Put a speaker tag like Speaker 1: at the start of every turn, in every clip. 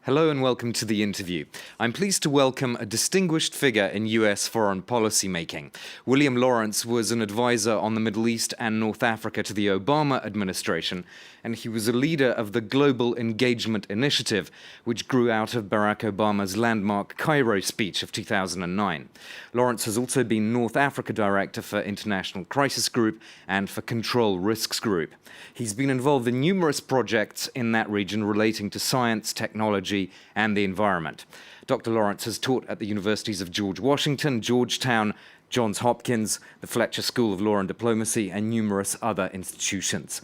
Speaker 1: Hello and welcome to the interview. I'm pleased to welcome a distinguished figure in U.S. foreign policy making. William Lawrence was an advisor on the Middle East and North Africa to the Obama administration, and he was a leader of the Global Engagement Initiative, which grew out of Barack Obama's landmark Cairo speech of 2009. Lawrence has also been North Africa Director for International Crisis Group and for Control Risks Group. He's been involved in numerous projects in that region relating to science, technology, and the environment. Dr. Lawrence has taught at the universities of George Washington, Georgetown, Johns Hopkins, the Fletcher School of Law and Diplomacy, and numerous other institutions.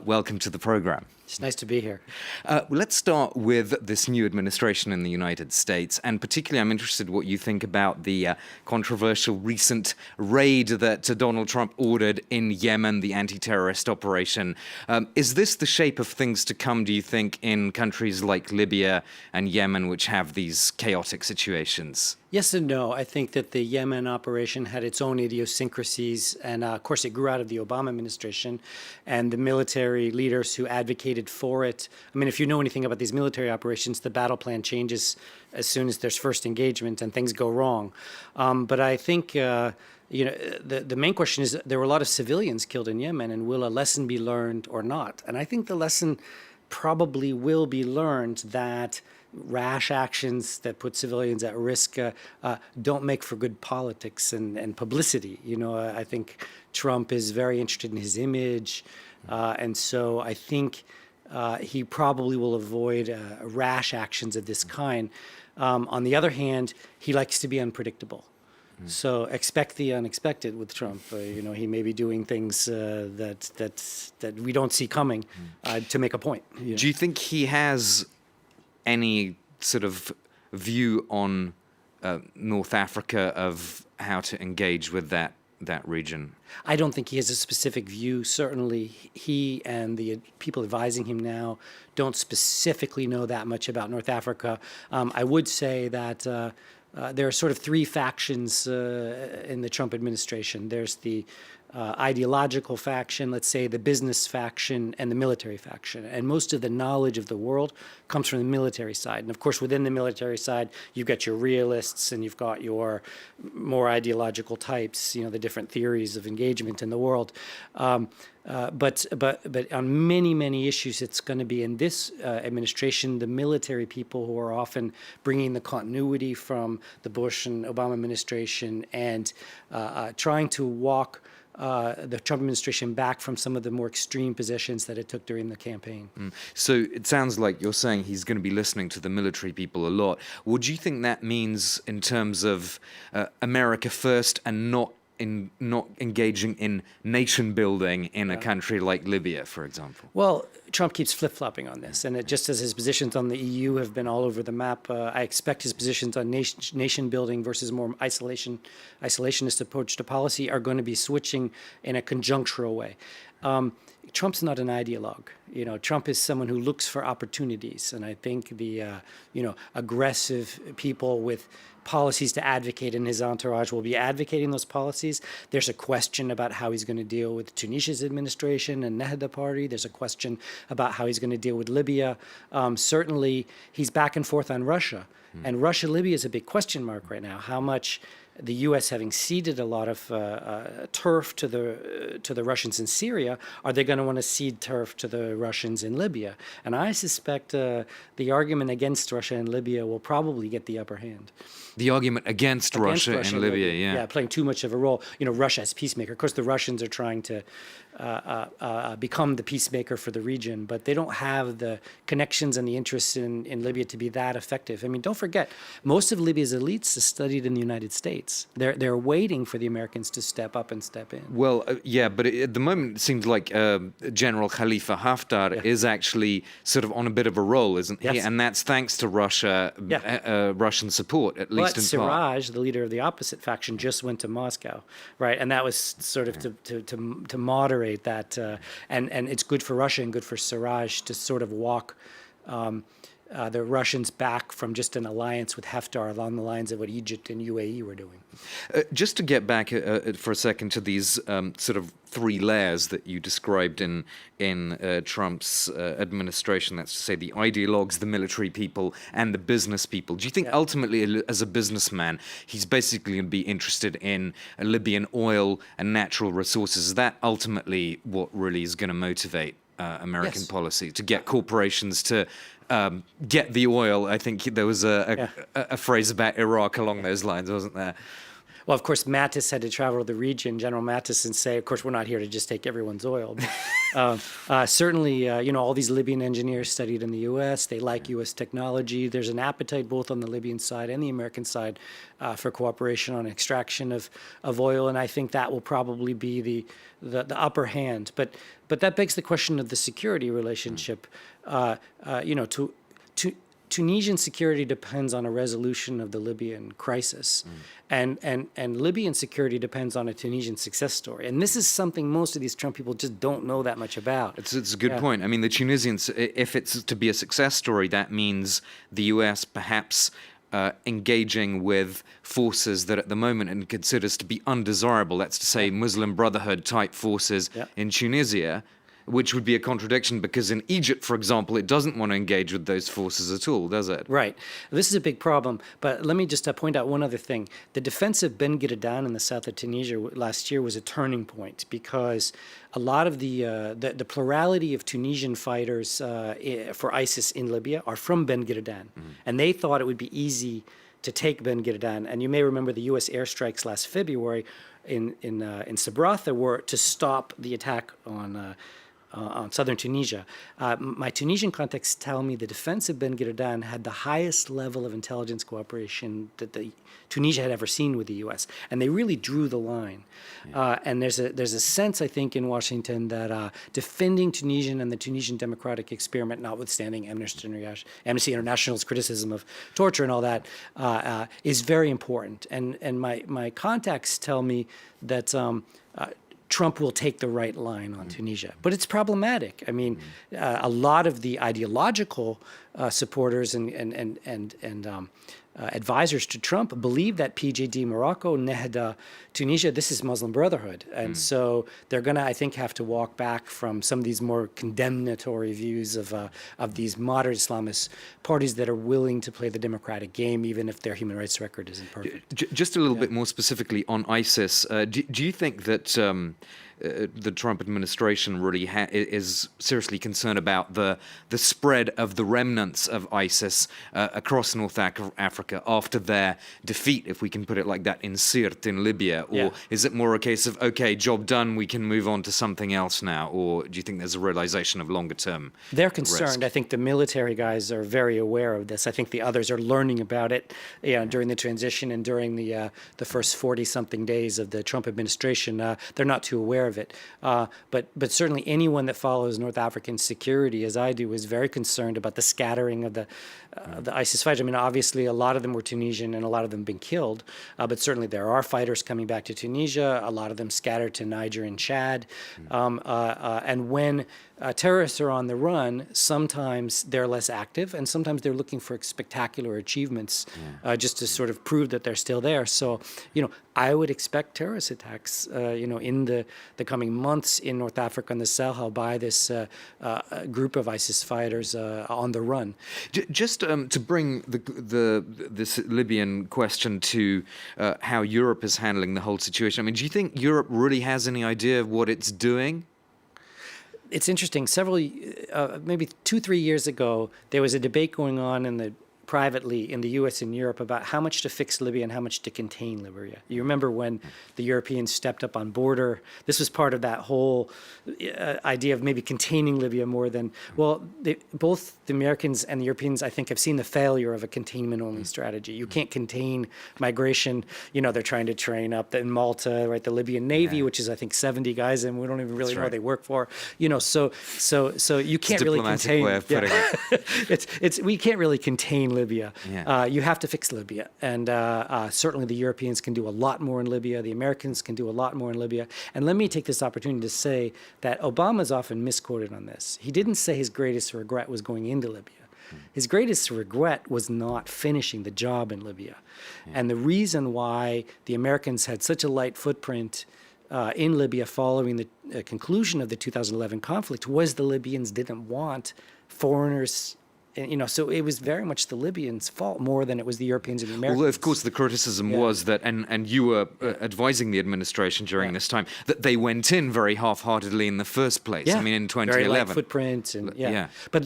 Speaker 1: Welcome to the program.
Speaker 2: It's nice to be here.
Speaker 1: Let's start with this new administration in the United States, and particularly I'm interested in what you think about the controversial recent raid that Donald Trump ordered in Yemen, the anti-terrorist operation. Is this the shape of things to come, do you think, in countries like Libya and Yemen, which have these chaotic situations?
Speaker 2: Yes and no. I think that the Yemen operation had its own idiosyncrasies, and of course it grew out of the Obama administration and the military leaders who advocated for it. I mean, if you know anything about these military operations, the battle plan changes as soon as there's first engagement and things go wrong. But I think the main question is there were a lot of civilians killed in Yemen, and will a lesson be learned or not? And I think the lesson probably will be learned that rash actions that put civilians at risk don't make for good politics and publicity. I think Trump is very interested in his image, and so I think he probably will avoid rash actions of this kind. On the other hand, he likes to be unpredictable. So expect the unexpected with Trump. He may be doing things that we don't see coming to make a point.
Speaker 1: Do you think he has any sort of view on North Africa of how to engage with that region?
Speaker 2: I don't think he has a specific view. Certainly, he and the people advising him now don't specifically know that much about North Africa. I would say that there are sort of three factions in the Trump administration. There's the ideological faction, let's say the business faction, and the military faction. And most of the knowledge of the world comes from the military side. And of course, within the military side, you've got your realists and you've got your more ideological types, the different theories of engagement in the world. But on many, many issues, it's going to be in this administration, the military people who are often bringing the continuity from the Bush and Obama administration and trying to walk the Trump administration back from some of the more extreme positions that it took during the campaign.
Speaker 1: So it sounds like you're saying he's going to be listening to the military people a lot. What do you think that means in terms of America first and not engaging in nation building in a country like Libya, for example?
Speaker 2: Well, Trump keeps flip-flopping on this, and just as his positions on the EU have been all over the map, I expect his positions on nation building versus more isolationist approach to policy are going to be switching in a conjunctural way. Trump's not an ideologue. Trump is someone who looks for opportunities, and I think the aggressive people with policies to advocate in his entourage will be advocating those policies. There's a question about how he's going to deal with Tunisia's administration and Nahda party. There's a question about how he's going to deal with Libya. Certainly, he's back and forth on Russia. And Russia-Libya is a big question mark right now. How much the U.S. having ceded a lot of turf to the Russians in Syria, are they going to want to cede turf to the Russians in Libya? And I suspect the argument against Russia and Libya will probably get the upper hand.
Speaker 1: The argument against Russia and Libya, yeah.
Speaker 2: Yeah, playing too much of a role. Russia as peacemaker. Of course, the Russians are trying to become the peacemaker for the region, but they don't have the connections and the interests in Libya to be that effective. I mean, don't forget, most of Libya's elites are studied in the United States. They're waiting for the Americans to step up and step in.
Speaker 1: Well, yeah, but at the moment it seems like General Khalifa Haftar is actually sort of on a bit of a roll, isn't he? And that's thanks to Russia, Russian support, at least in part.
Speaker 2: Siraj, the leader of the opposite faction, just went to Moscow, right? And that was sort of to moderate that, and it's good for Russia and good for Siraj to sort of walk the Russians back from just an alliance with Haftar along the lines of what Egypt and UAE were doing.
Speaker 1: Just to get back for a second to these sort of three layers that you described in Trump's administration, that's to say the ideologues, the military people, and the business people. Do you think ultimately, as a businessman, he's basically going to be interested in Libyan oil and natural resources? Is that ultimately what really is going to motivate American policy, to get corporations to get the oil? I think there was a phrase about Iraq along those lines, wasn't there?
Speaker 2: Well, of course, Mattis had to travel to the region, General Mattis, and say, of course, we're not here to just take everyone's oil. But, certainly, all these Libyan engineers studied in the U.S. They like U.S. technology. There's an appetite both on the Libyan side and the American side for cooperation on extraction of oil, and I think that will probably be the upper hand. But that begs the question of the security relationship. Tunisian security depends on a resolution of the Libyan crisis, and Libyan security depends on a Tunisian success story. And this is something most of these Trump people just don't know that much about.
Speaker 1: It's a good point. I mean, the Tunisians, if it's to be a success story, that means the U.S. perhaps engaging with forces that at the moment it considers to be undesirable. That's to say, Muslim Brotherhood type forces in Tunisia, which would be a contradiction because in Egypt, for example, it doesn't want to engage with those forces at all, does it?
Speaker 2: Right. This is a big problem. But let me just point out one other thing. The defense of Ben Giridan in the south of Tunisia last year was a turning point because a lot of the plurality of Tunisian fighters for ISIS in Libya are from Ben Giridan. And they thought it would be easy to take Ben Giridan. And you may remember the U.S. airstrikes last February in Sabratha were to stop the attack on southern Tunisia. My Tunisian contacts tell me the defense of Ben Giridan had the highest level of intelligence cooperation that Tunisia had ever seen with the U.S., and they really drew the line. And there's a sense, I think, in Washington that defending Tunisian and the Tunisian democratic experiment, notwithstanding Amnesty International's criticism of torture and all that, is very important. And my contacts tell me that Trump will take the right line on Tunisia. But it's problematic. I mean, a lot of the ideological supporters and advisors to Trump believe that PJD Morocco, Nehda Tunisia, this is Muslim Brotherhood. And so they're going to, I think, have to walk back from some of these more condemnatory views of these moderate Islamist parties that are willing to play the democratic game, even if their human rights record isn't perfect.
Speaker 1: Just a little bit more specifically on ISIS, do you think that the Trump administration really is seriously concerned about the spread of the remnants of ISIS across North Africa after their defeat, if we can put it like that, in Sirte in Libya? Or is it more a case of, okay, job done, we can move on to something else now? Or do you think there's a realization of longer term
Speaker 2: They're concerned.
Speaker 1: risk?
Speaker 2: I think the military guys are very aware of this. I think the others are learning about it during the transition and during the first 40-something days of the Trump administration. They're not too aware of it. But certainly anyone that follows North African security, as I do, is very concerned about the scattering of the ISIS fighters. I mean, obviously, a lot of them were Tunisian and a lot of them been killed. But certainly there are fighters coming back to Tunisia. A lot of them scattered to Niger and Chad. And when terrorists are on the run, sometimes they're less active, and sometimes they're looking for spectacular achievements just to sort of prove that they're still there. So, I would expect terrorist attacks, in the coming months in North Africa and the Sahel by this group of ISIS fighters on the run.
Speaker 1: Just to bring this Libyan question to how Europe is handling the whole situation. I mean, do you think Europe really has any idea of what it's doing?
Speaker 2: It's interesting. Maybe 2-3 years ago, there was a debate going on privately in the U.S. and Europe about how much to fix Libya and how much to contain Libya. You remember when the Europeans stepped up on border? This was part of that whole idea of maybe containing Libya more than, both the Americans and the Europeans, I think, have seen the failure of a containment-only strategy. You can't contain migration. They're trying to train up in Malta, right, the Libyan Navy, which is, I think, 70 guys, and we don't even really know what they work for. So you can't really contain.
Speaker 1: Way of putting it.
Speaker 2: We can't really contain Libya. You have to fix Libya. And certainly the Europeans can do a lot more in Libya. The Americans can do a lot more in Libya. And let me take this opportunity to say that Obama's often misquoted on this. He didn't say his greatest regret was going into Libya. His greatest regret was not finishing the job in Libya. And the reason why the Americans had such a light footprint in Libya following the conclusion of the 2011 conflict was the Libyans didn't want foreigners. So it was very much the Libyans' fault more than it was the Europeans and the Americans.
Speaker 1: Well, of course, the criticism was that, and you were advising the administration during this time, that they went in very half-heartedly in the first place. I mean, in 2011.
Speaker 2: Very light footprint, and But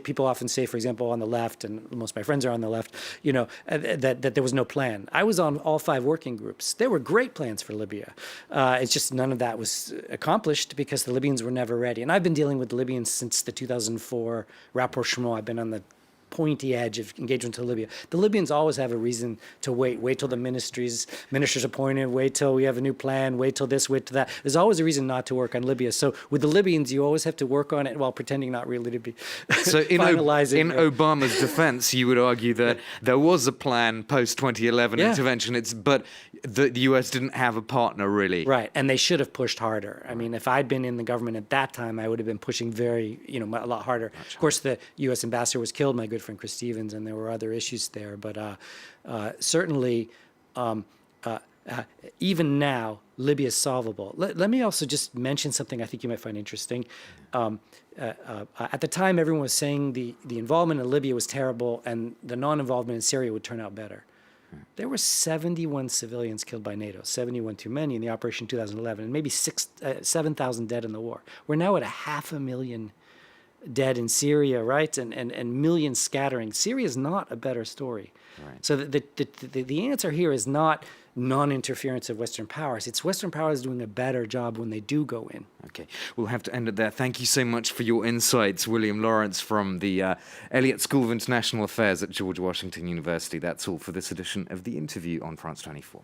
Speaker 2: people often say, for example, on the left, and most of my friends are on the left, that there was no plan. I was on all 5 working groups. There were great plans for Libya. It's just none of that was accomplished because the Libyans were never ready. And I've been dealing with the Libyans since the 2004 rapprochement. I've been on the pointy edge of engagement to Libya. The Libyans always have a reason to wait till the ministers appointed, wait till we have a new plan, wait till this, wait till that. There's always a reason not to work on Libya. So with the Libyans, you always have to work on it while pretending not really to be
Speaker 1: so
Speaker 2: finalizing.
Speaker 1: In Obama's defense, you would argue that there was a plan post-2011 intervention, but the US didn't have a partner, really.
Speaker 2: Right, and they should have pushed harder. I mean, if I'd been in the government at that time, I would have been pushing a lot harder. Of course, the US ambassador was killed, my good friend Chris Stevens, and there were other issues there. But certainly, even now, Libya is solvable. Let me also just mention something I think you might find interesting. At the time, everyone was saying the involvement in Libya was terrible and the non-involvement in Syria would turn out better. There were 71 civilians killed by NATO, 71 too many in the operation 2011, and maybe 7,000 dead in the war. We're now at 500,000 dead in Syria, right? And millions scattering. Syria is not a better story.
Speaker 1: Right.
Speaker 2: So the answer here is not non-interference of Western powers. It's Western powers doing a better job when they do go in.
Speaker 1: Okay, we'll have to end it there. Thank you so much for your insights, William Lawrence from the Elliott School of International Affairs at George Washington University. That's all for this edition of The Interview on France 24.